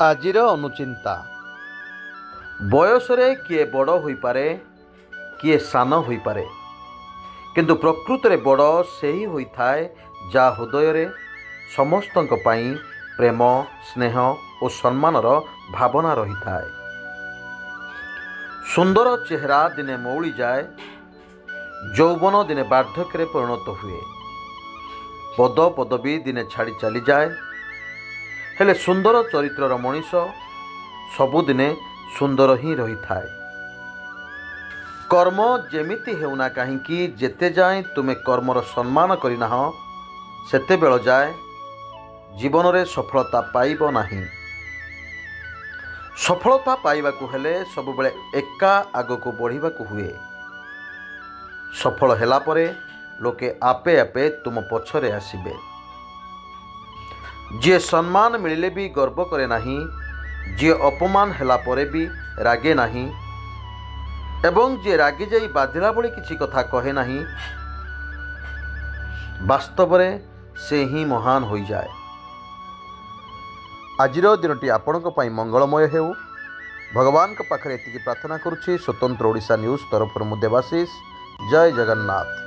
ଆଜିର ଅନୁଚିନ୍ତା। ବୟସରେ କିଏ ବଡ଼ ହୋଇପାରେ, କିଏ ସାନ ହୋଇପାରେ, କିନ୍ତୁ ପ୍ରକୃତରେ ବଡ଼ ସେହି ହୋଇଥାଏ ଯାହା ହୃଦୟରେ ସମସ୍ତଙ୍କ ପାଇଁ ପ୍ରେମ, ସ୍ନେହ ଓ ସମ୍ମାନର ଭାବନା ରହିଥାଏ। ସୁନ୍ଦର ଚେହେରା ଦିନେ ମଉଳିଯାଏ, ଯୌବନ ଦିନେ ବାର୍ଦ୍ଧକ୍ୟରେ ପରିଣତ ହୁଏ, ପଦ ପଦବୀ ଦିନେ ଛାଡ଼ି ଚାଲିଯାଏ, ହେଲେ ସୁନ୍ଦର ଚରିତ୍ରର ମଣିଷ ସବୁଦିନେ ସୁନ୍ଦର ହିଁ ରହିଥାଏ। କର୍ମ ଯେମିତି ହେଉନା କାହିଁକି, ଯେତେ ଯାଏଁ ତୁମେ କର୍ମର ସମ୍ମାନ କରିନାହଁ ସେତେବେଳ ଯାଏ ଜୀବନରେ ସଫଳତା ପାଇବ ନାହିଁ। ସଫଳତା ପାଇବାକୁ ହେଲେ ସବୁବେଳେ ଏକା ଆଗକୁ ବଢ଼ିବାକୁ ହୁଏ। ସଫଳ ହେଲା ପରେ ଲୋକେ ଆପେ ଆପେ ତୁମ ପଛରେ ଆସିବେ। ଯିଏ ସମ୍ମାନ ମିଳିଲେ ବି ଗର୍ବ କରେ ନାହିଁ, ଯିଏ ଅପମାନ ହେଲା ପରେ ବି ରାଗେ ନାହିଁ ଏବଂ ଯିଏ ରାଗିଯାଇ ବାଧିଲା ଭଳି କିଛି କଥା କହେ ନାହିଁ, ବାସ୍ତବରେ ସେ ହିଁ ମହାନ ହୋଇଯାଏ। ଆଜିର ଦିନଟି ଆପଣଙ୍କ ପାଇଁ ମଙ୍ଗଳମୟ ହେଉ, ଭଗବାନଙ୍କ ପାଖରେ ଏତିକି ପ୍ରାର୍ଥନା କରୁଛି। ସ୍ୱତନ୍ତ୍ର ଓଡ଼ିଶା ନ୍ୟୁଜ୍ ତରଫରୁ ମୁଁ ଦେବାଶିଷ। ଜୟ ଜଗନ୍ନାଥ।